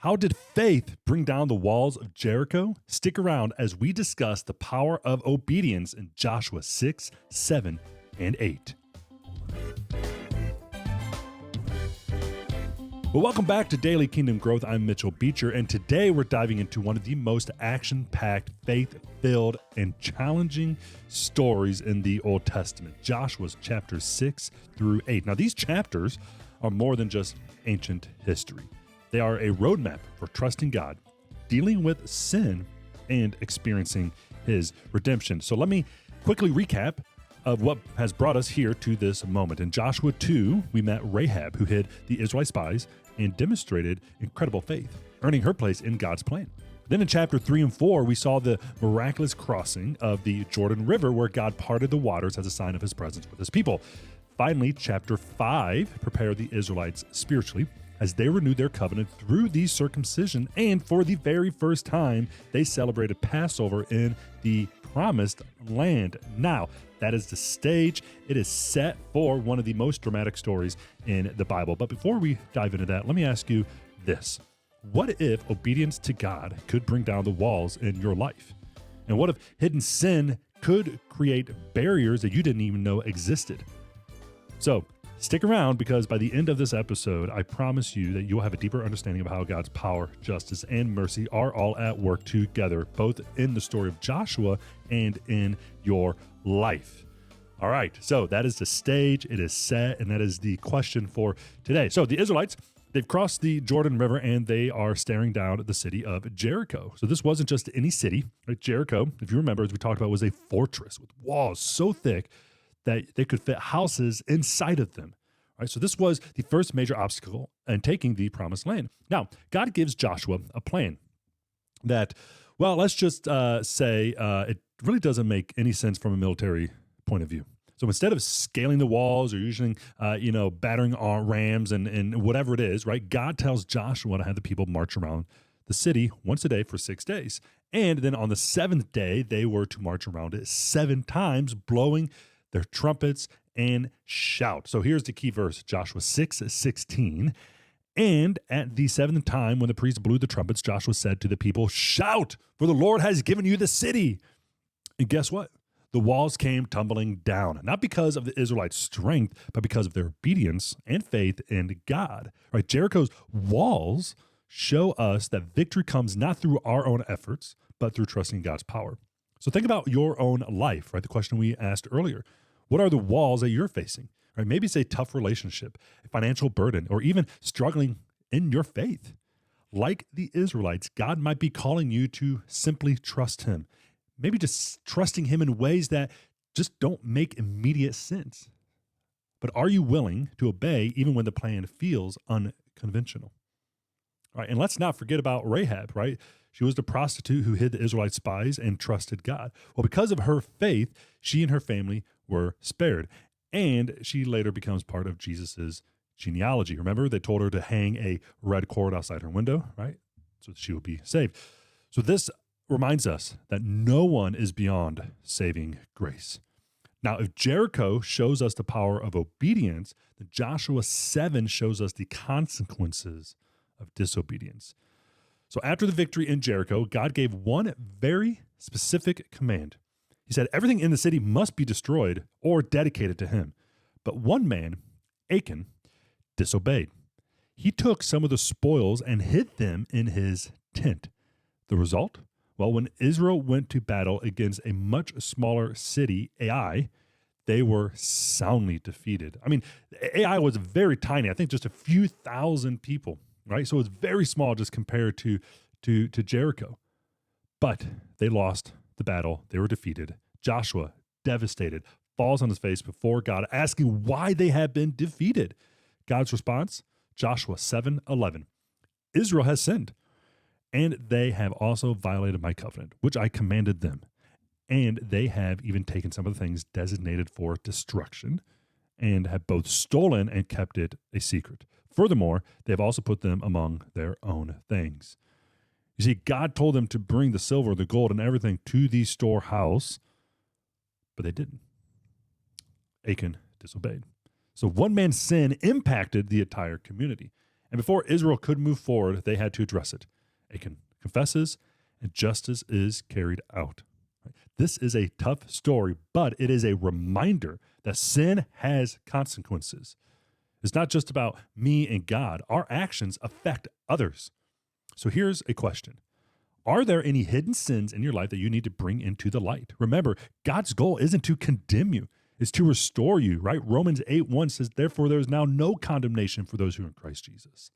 How did faith bring down the walls of Jericho? Stick around as we discuss the power of obedience in Joshua 6, 7, and 8. Well, welcome back to Daily Kingdom Growth. I'm Mitchell Beecher, and today we're diving into one of the most action-packed, faith-filled, and challenging stories in the Old Testament, Joshua's chapters 6 through 8. Now, these chapters are more than just ancient history. They are a roadmap for trusting God, dealing with sin, and experiencing His redemption. So let me quickly recap of what has brought us here to this moment. In Joshua 2, we met Rahab, who hid the Israelite spies and demonstrated incredible faith, earning her place in God's plan. Then in chapter 3 and 4, we saw the miraculous crossing of the Jordan River, where God parted the waters as a sign of His presence with His people. Finally, chapter 5 prepared the Israelites spiritually as they renewed their covenant through the circumcision, and for the very first time, they celebrated Passover in the promised land. Now, that is the stage. It is set for one of the most dramatic stories in the Bible. But before we dive into that, let me ask you this. What if obedience to God could bring down the walls in your life? And what if hidden sin could create barriers that you didn't even know existed? So, stick around, because by the end of this episode, I promise you that you'll have a deeper understanding of how God's power, justice, and mercy are all at work together, both in the story of Joshua and in your life. All right, so that is the stage. It is set, and that is the question for today. So the Israelites, they've crossed the Jordan River, and they are staring down at the city of Jericho. So this wasn't just any city, right? Jericho, if you remember, as we talked about, was a fortress with walls so thick that they could fit houses inside of them. Right? So this was the first major obstacle in taking the promised land. Now, God gives Joshua a plan that, well, let's just say it really doesn't make any sense from a military point of view. So instead of scaling the walls or using, battering rams and whatever it is, right? God tells Joshua to have the people march around the city once a day for 6 days. And then on the seventh day, they were to march around it 7 times, blowing their trumpets and shout. So here's the key verse, Joshua 6:16. And at the 7th time, when the priests blew the trumpets, Joshua said to the people, "Shout, for the Lord has given you the city." And guess what? The walls came tumbling down, not because of the Israelites' strength, but because of their obedience and faith in God. Right? Jericho's walls show us that victory comes not through our own efforts, but through trusting God's power. So think about your own life, right? The question we asked earlier. What are the walls that you're facing? Right? Maybe it's a tough relationship, a financial burden, or even struggling in your faith. Like the Israelites, God might be calling you to simply trust Him. Maybe just trusting Him in ways that just don't make immediate sense. But are you willing to obey even when the plan feels unconventional? All right, and let's not forget about Rahab, right? She was the prostitute who hid the Israelite spies and trusted God. Well, because of her faith, she and her family were spared. And she later becomes part of Jesus's genealogy. Remember, they told her to hang a red cord outside her window, right? So she would be saved. So this reminds us that no one is beyond saving grace. Now, if Jericho shows us the power of obedience, then Joshua 7 shows us the consequences of disobedience. So after the victory in Jericho, God gave one very specific command. He said everything in the city must be destroyed or dedicated to Him. But one man, Achan, disobeyed. He took some of the spoils and hid them in his tent. The result? Well, when Israel went to battle against a much smaller city, Ai, they were soundly defeated. I mean, Ai was very tiny. I think just a few thousand people. Right? So it's very small just compared to Jericho. But they lost the battle. They were defeated. Joshua, devastated, falls on his face before God, asking why they had been defeated. God's response, Joshua 7:11. Israel has sinned, and they have also violated my covenant, which I commanded them. And they have even taken some of the things designated for destruction and have both stolen and kept it a secret. Furthermore, they have also put them among their own things. You see, God told them to bring the silver, the gold, and everything to the storehouse, but they didn't. Achan disobeyed. So one man's sin impacted the entire community. And before Israel could move forward, they had to address it. Achan confesses, and justice is carried out. This is a tough story, but it is a reminder that sin has consequences. It's not just about me and God. Our actions affect others. So here's a question. Are there any hidden sins in your life that you need to bring into the light? Remember, God's goal isn't to condemn you. It's to restore you, right? Romans 8:1 says, therefore, there is now no condemnation for those who are in Christ Jesus.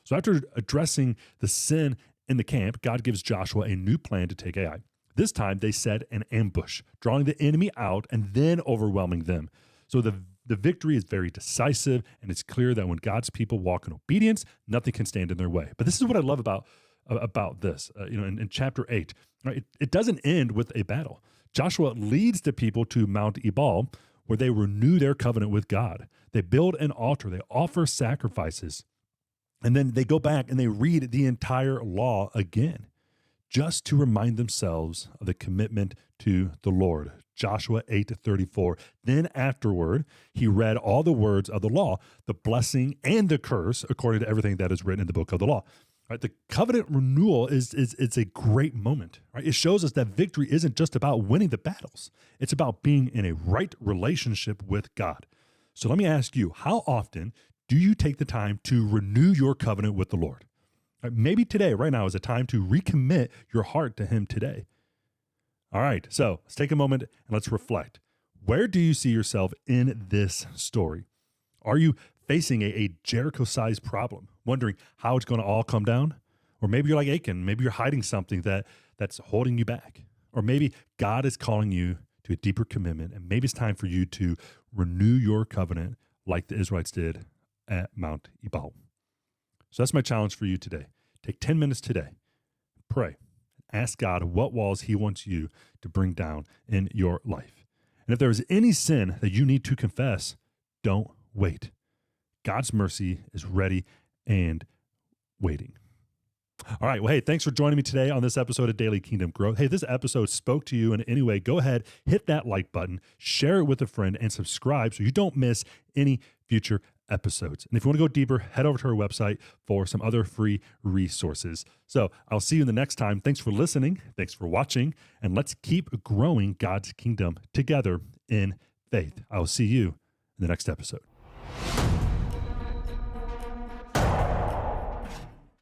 So after addressing the sin in the camp, God gives Joshua a new plan to take Ai. This time, they set an ambush, drawing the enemy out and then overwhelming them. So the victory is very decisive, and it's clear that when God's people walk in obedience, nothing can stand in their way. But this is what I love about this. In chapter 8, right, it doesn't end with a battle. Joshua leads the people to Mount Ebal, where they renew their covenant with God. They build an altar. They offer sacrifices. And then they go back and they read the entire law again, just to remind themselves of the commitment to the Lord. Joshua 8:34. Then afterward, he read all the words of the law, the blessing and the curse, according to everything that is written in the book of the law. Right, the covenant renewal is a great moment. Right? It shows us that victory isn't just about winning the battles. It's about being in a right relationship with God. So let me ask you, how often do you take the time to renew your covenant with the Lord? Right, maybe today, right now, is a time to recommit your heart to him today. All right, so let's take a moment and let's reflect. Where do you see yourself in this story? Are you facing a Jericho-sized problem, wondering how it's going to all come down? Or maybe you're like Achan. Maybe you're hiding something that's holding you back. Or maybe God is calling you to a deeper commitment, and maybe it's time for you to renew your covenant like the Israelites did at Mount Ebal. So that's my challenge for you today. Take 10 minutes today. Pray. Ask God what walls he wants you to bring down in your life. And if there is any sin that you need to confess, don't wait. God's mercy is ready and waiting. All right. Well, hey, thanks for joining me today on this episode of Daily Kingdom Growth. Hey, this episode spoke to you in any way, go ahead, hit that like button, share it with a friend, and subscribe so you don't miss any future episodes. And if you want to go deeper, head over to our website for some other free resources. So I'll see you in the next time. Thanks for listening. Thanks for watching. And let's keep growing God's kingdom together in faith. I'll see you in the next episode.